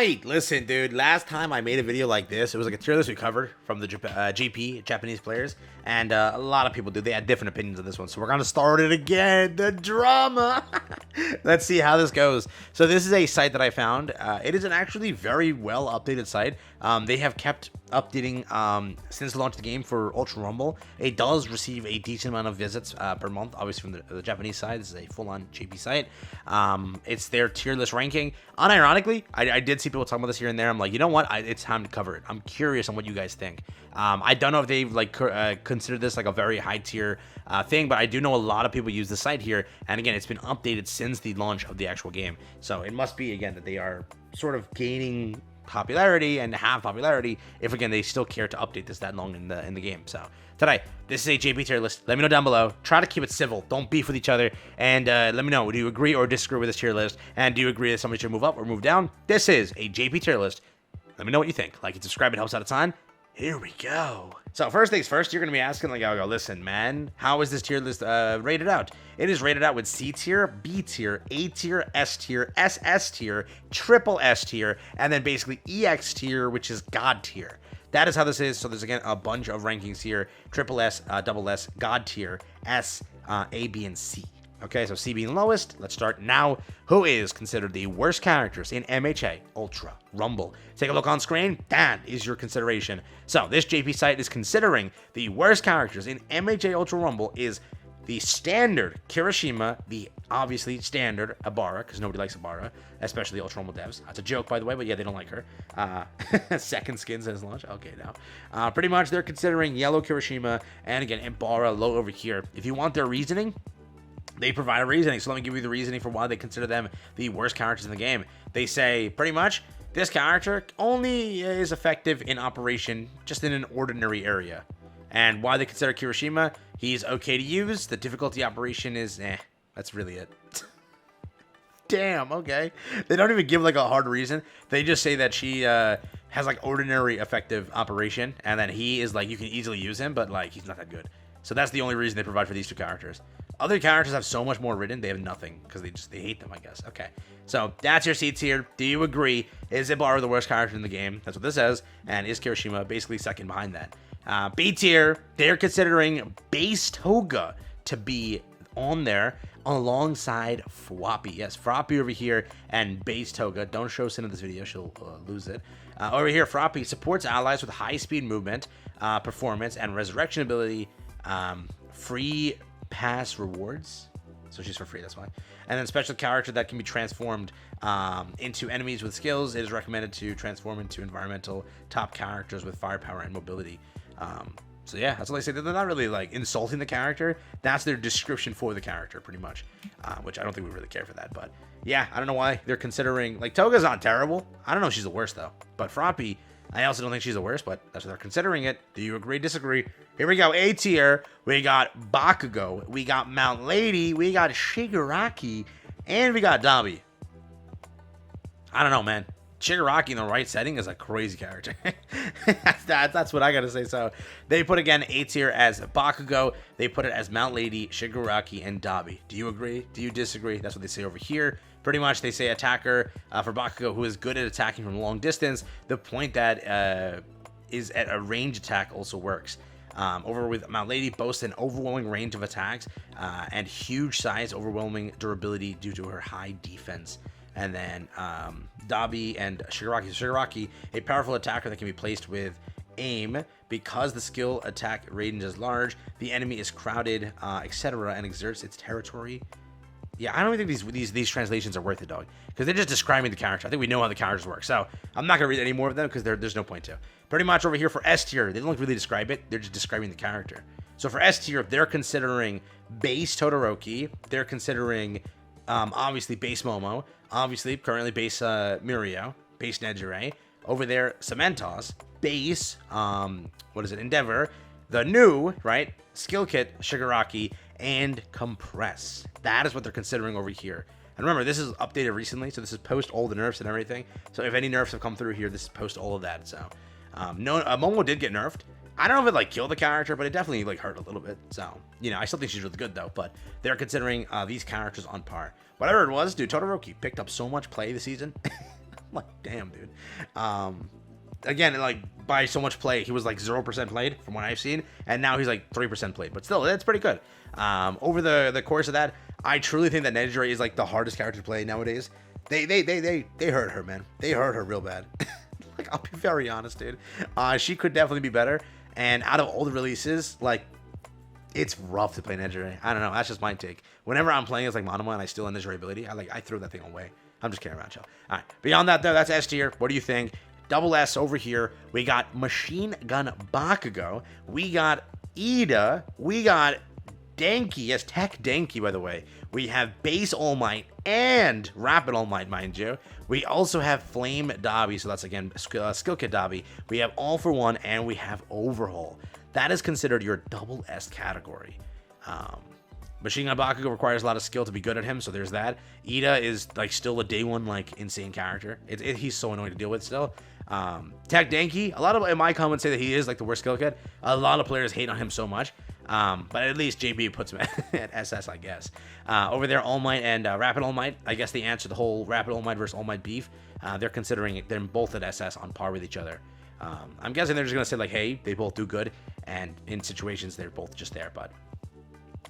right, listen, dude. Last time I made a video like this, it was like a tier list we covered from the GP, Japanese players, and a lot of people, dude, they had different opinions on this one. So we're gonna start it again. The drama. Let's see how this goes. So this is a site that I found. It is an actually very well updated site. They have kept updating since the launch of the game for Ultra Rumble. It does receive a decent amount of visits per month, obviously from the Japanese side. This is a full-on GP site. It's their tier list ranking. Unironically, I did see people talking about this here and there. I'm like, you know what? It's time to cover it. I'm curious on what you guys think. I don't know if they've like considered this like a very high tier thing, but I do know a lot of people use the site here. And again, it's been updated since the launch of the actual game. So it must be, again, that they are sort of gaining popularity and have popularity if, again, they still care to update this that long in the game. So today, this is a JP tier list. Let me know down below. Try to keep it civil. Don't beef with each other. And let me know, do you agree or disagree with this tier list? And do you agree that somebody should move up or move down? This is a JP tier list. Let me know what you think. Like and subscribe. It helps out a ton. Here we go. So first things first, you're going to be asking, like, oh, listen, man, how is this tier list rated out? It is rated out with C tier, B tier, A tier, S tier, SS tier, triple S tier, and then basically EX tier, which is God tier. That is how this is. So there's, again, a bunch of rankings here. Triple S, double S, God tier, S, A, B, and C. Okay, so C being lowest. Let's start now. Who is considered the worst characters in MHA Ultra Rumble? Take a look on screen. That is your consideration. So this JP site is considering the worst characters in MHA Ultra Rumble is the standard Kirishima, the obviously standard Abara, because nobody likes Abara, especially the Ultra Rumble devs. That's a joke, by the way, but yeah, they don't like her. Second skin since launch. Okay, now. Pretty much they're considering yellow Kirishima, and again, Abara low over here. If you want their reasoning, they provide a reasoning. So let me give you the reasoning for why they consider them the worst characters in the game. They say, pretty much, this character only is effective in operation just in an ordinary area. And why they consider Kirishima, he's okay to use. The difficulty operation is, that's really it. Damn, okay. They don't even give like a hard reason. They just say that she has like ordinary effective operation. And then he is like, you can easily use him, but like he's not that good. So that's the only reason they provide for these two characters. Other characters have so much more written, they have nothing because they hate them, I guess. Okay, so that's your C tier. Do you agree? Is Ibarra the worst character in the game? That's what this says. And is Kirishima basically second behind that? B tier, they're considering base Toga to be on there alongside Fwappy. Yes, Fwappy over here and base Toga. Don't show Sin in this video, she'll lose it. Over here, Fwappy supports allies with high speed movement, performance, and resurrection ability, free pass rewards, so she's for free, that's why. And then special character that can be transformed into enemies with skills. It is recommended to transform into environmental top characters with firepower and mobility. So yeah, that's what they say. They're not really like insulting the character. That's their description for the character, pretty much, which I don't think we really care for that. But yeah, I don't know why they're considering, like, Toga's not terrible. I don't know if she's the worst though, but Froppy, I also don't think she's the worst, but that's what they're considering it. Do you agree, disagree? Here we go. A tier. We got Bakugo. We got Mount Lady. We got Shigaraki. And we got Dabi. I don't know, man. Shigaraki in the right setting is a crazy character. that's what I gotta say. So they put, again, A tier as Bakugo. They put it as Mount Lady, Shigaraki, and Dabi. Do you agree? Do you disagree? That's what they say over here. Pretty much, they say attacker for Bakugo who is good at attacking from long distance. The point that is at a range attack also works. Over with Mount Lady, boasts an overwhelming range of attacks and huge size, overwhelming durability due to her high defense. And then Dabi and Shigaraki. Shigaraki, a powerful attacker that can be placed with aim because the skill attack range is large, the enemy is crowded, etc., and exerts its territory. Yeah, I don't even think these translations are worth it, dog, because they're just describing the character. I think we know how the characters work, so I'm not gonna read any more of them because there's no point to. Pretty much over here for S tier, they don't really describe it. They're just describing the character. So for S tier, they're considering base Todoroki. They're considering obviously base Momo. Obviously, currently base Mirio, base Nejire. Over there, Cementos, base Endeavor. The new, right, skill kit, Shigaraki, and Compress. That is what they're considering over here. And remember, this is updated recently, so this is post all the nerfs and everything. So if any nerfs have come through here, this is post all of that. So Momo did get nerfed. I don't know if it like killed the character, but it definitely like hurt a little bit. So, you know, I still think she's really good though, but they're considering these characters on par. Whatever it was, dude, Todoroki picked up so much play this season. like, damn, dude. Again, like, by so much play, he was like 0% played from what I've seen, and now he's like 3% played, but still, that's pretty good. Over the course of that, I truly think that Nejire is like the hardest character to play nowadays. They hurt her, man. They hurt her real bad. Like, I'll be very honest, dude. She could definitely be better, and out of all the releases, like, it's rough to play Nejire. I don't know. That's just my take. Whenever I'm playing as like Monoma and I steal a Nejire ability, I throw that thing away. I'm just kidding around, chill. All right. Beyond that, though, that's S tier. What do you think? Double S over here. We got Machine Gun Bakugo. We got Ida. We got Denki. Yes, Tech Denki, by the way. We have Base All Might and Rapid All Might, mind you. We also have Flame Dabi. So that's, again, Skill Kit Dabi. We have All for One, and we have Overhaul. That is considered your double S category. Machine Gun Bakugo requires a lot of skill to be good at him, so there's that. Ida is like still a day one like insane character. He's so annoying to deal with still. Tech Denki, a lot of in my comments say that he is like the worst skill kit. A lot of players hate on him so much. But at least JB puts him at SS, I guess. Over there, All Might and Rapid All Might. I guess they answer the whole Rapid All Might versus All Might beef. They're considering it. They're both at SS on par with each other. I'm guessing they're just going to say, like, hey, they both do good, and in situations, they're both just there, but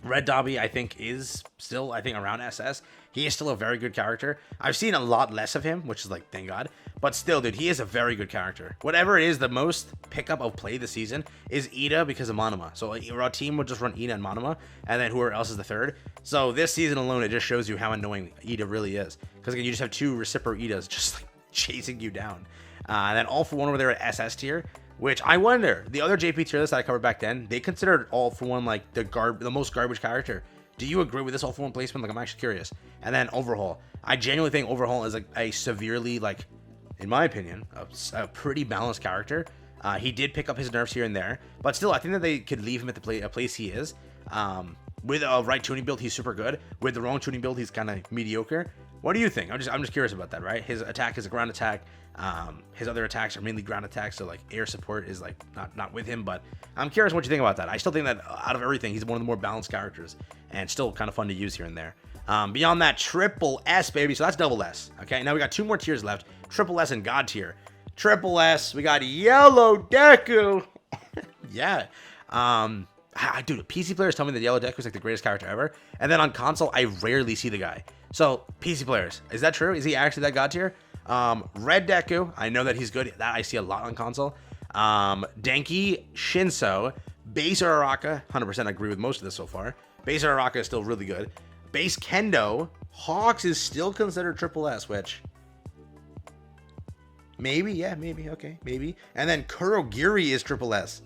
Red Dabi, I think, is still, around SS. He is still a very good character. I've seen a lot less of him, which is, like, thank God, but still, dude, he is a very good character. Whatever it is, the most pickup of play this season is Ida because of Monoma. So, our team would just run Ida and Monoma, and then whoever else is the third. So, this season alone, it just shows you how annoying Ida really is, because, again, you just have two reciprocal Idas just, like, chasing you down. And then All for One over there at SS tier, which I wonder, the other JP tier list that I covered back then, they considered All for One like the most garbage character. Do you agree with this All for One placement? Like, I'm actually curious. And then Overhaul. I genuinely think Overhaul is like a severely, like, in my opinion, a pretty balanced character. He did pick up his nerfs here and there, but still, I think that they could leave him at a place he is. With a right tuning build, he's super good. With the wrong tuning build, he's kind of mediocre. What do you think? I'm just curious about that, right? His attack is a ground attack. His other attacks are mainly ground attacks, so like air support is like not with him. But I'm curious what you think about that. I still think that out of everything, he's one of the more balanced characters and still kind of fun to use here and there. Beyond that, triple S, baby. So that's double S. Okay, now we got two more tiers left: triple S and God tier. Triple S, we got Yellow Deku. Yeah. Dude, PC players tell me that Yellow Deku is like the greatest character ever, and then on console, I rarely see the guy. So, PC players, is that true? Is he actually that God tier? Red Deku, I know that he's good. That I see a lot on console. Denki, Shinso, Base Uraraka, 100% agree with most of this so far. Base Uraraka is still really good. Base Kendo, Hawks is still considered triple S, which maybe, yeah, maybe, okay, maybe. And then Kurogiri is triple S.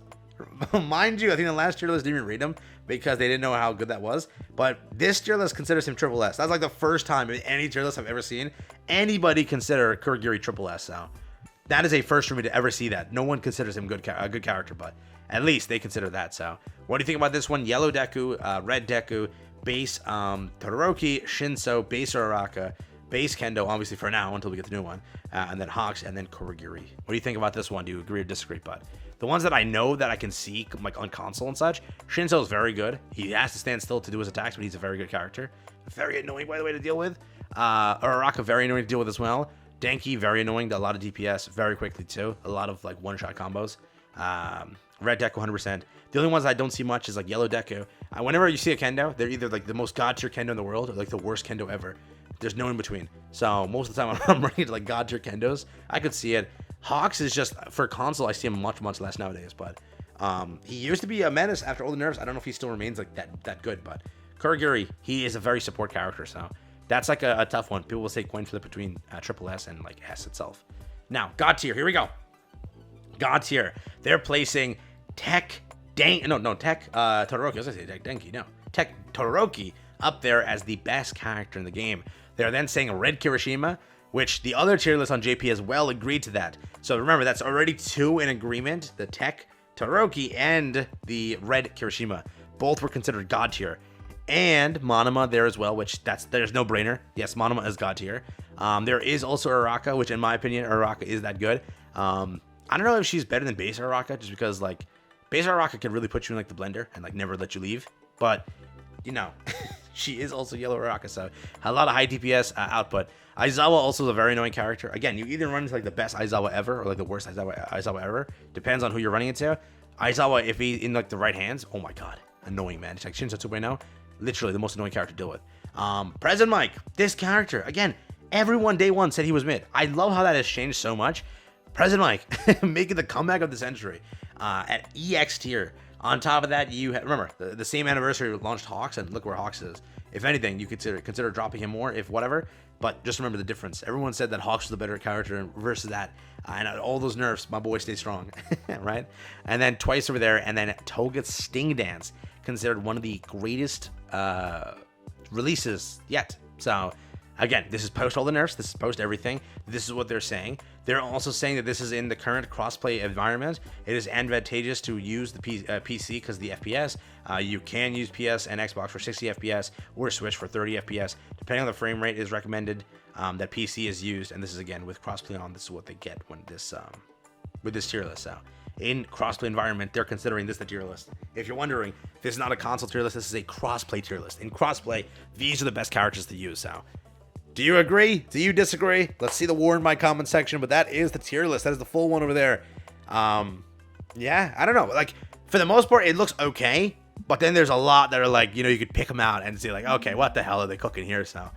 Mind you, I think the last tier list didn't even read him because they didn't know how good that was. But this tier list considers him triple S. That's like the first time in any tier list I've ever seen anybody consider Kurogiri triple S. So that is a first for me to ever see that. No one considers him a good character, but at least they consider that. So what do you think about this one? Yellow Deku, Red Deku, Base Todoroki, Shinso, Base Uraraka, Base Kendo, obviously for now until we get the new one, and then Hawks, and then Kurogiri. What do you think about this one? Do you agree or disagree, bud? The ones that I know that I can see like on console and such, Shinso is very good. He has to stand still to do his attacks, but he's a very good character. Very annoying, by the way, to deal with. Uraraka, very annoying to deal with as well. Denki, very annoying. A lot of DPS very quickly too. A lot of like one-shot combos. Red Deku, 100%. The only ones I don't see much is like Yellow Deku. Whenever you see a Kendo, they're either like the most god tier Kendo in the world or like the worst Kendo ever. There's no in between. So most of the time I'm running to like god tier Kendos. I could see it. Hawks is just, for console, I see him much less nowadays, but he used to be a menace after all the nerfs. I don't know if he still remains like that good, but Kurogiri, he is a very support character, so that's like a tough one. People will say coin flip between triple S and like S itself. Now, God tier, here we go. God tier, they're placing Tech Todoroki, I was gonna say Tech Denki, no. Tech Todoroki up there as the best character in the game. They're then saying Red Kirishima, which the other tier list on JP as well agreed to that. So remember, that's already two in agreement. The Tech Todoroki and the Red Kirishima. Both were considered God tier. And Monoma there as well, which there's no brainer. Yes, Monoma is God tier. There is also Uraraka, which in my opinion, Uraraka is that good. I don't know if she's better than Base Uraraka, just because like Base Uraraka can really put you in like the blender and like never let you leave. But you know, she is also Yellow Uraraka, so a lot of high DPS output. Aizawa also is a very annoying character. Again, you either run into like the best Aizawa ever or like the worst Aizawa ever. Depends on who you're running into. Aizawa, if he's in like the right hands, oh my god, annoying, man. It's like Shinsatsu now, literally the most annoying character to deal with. President Mike, this character, again, everyone day one said he was mid. I love how that has changed so much. President Mike making the comeback of the century at EX tier. On top of that, you remember the same anniversary launched Hawks, and look where Hawks is. If anything, you consider dropping him more, if whatever. But just remember the difference. Everyone said that Hawks was the better character versus that. And all those nerfs, my boy stay strong, right? And then twice over there, and then Toga's Sting Dance, considered one of the greatest releases yet. So again, this is post all the nerfs. This is post everything. This is what they're saying. They're also saying that this is in the current crossplay environment. It is advantageous to use the PC because of the FPS. You can use PS and Xbox for 60 FPS or Switch for 30 FPS. Depending on the frame rate, it is recommended that PC is used. And this is, again, with crossplay on, this is what they get when this with this tier list. So in crossplay environment, they're considering this the tier list. If you're wondering, this is not a console tier list. This is a crossplay tier list. In crossplay, these are the best characters to use. So do you agree? Do you disagree? Let's see the war in my comment section, but that is the tier list. That is the full one over there. Yeah, I don't know. Like, for the most part, it looks okay, but then there's a lot that are like, you could pick them out and see like, okay, what the hell are they cooking here? So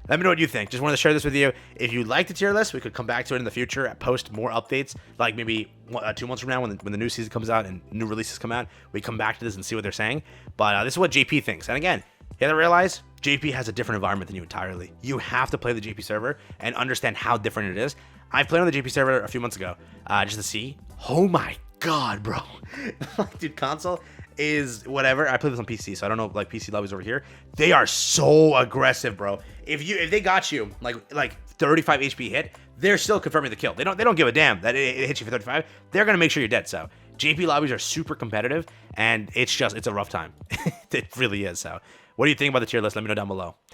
let me know what you think. Just wanted to share this with you. If you like the tier list, we could come back to it in the future, post more updates, like maybe 2 months from now when the new season comes out and new releases come out, we come back to this and see what they're saying. But this is what JP thinks. And again, you have to realize JP has a different environment than you entirely. You have to play the JP server and understand how different it is. I played on the JP server a few months ago just to see. Oh my god, bro. Dude, console is whatever. I play this on PC, so I don't know like PC lobbies over here. They are so aggressive, bro. If they got you like 35 HP hit, they're still confirming the kill. They don't give a damn that it hits you for 35. They're gonna make sure you're dead. So JP lobbies are super competitive, and it's a rough time. It really is. So what do you think about the tier list? Let me know down below.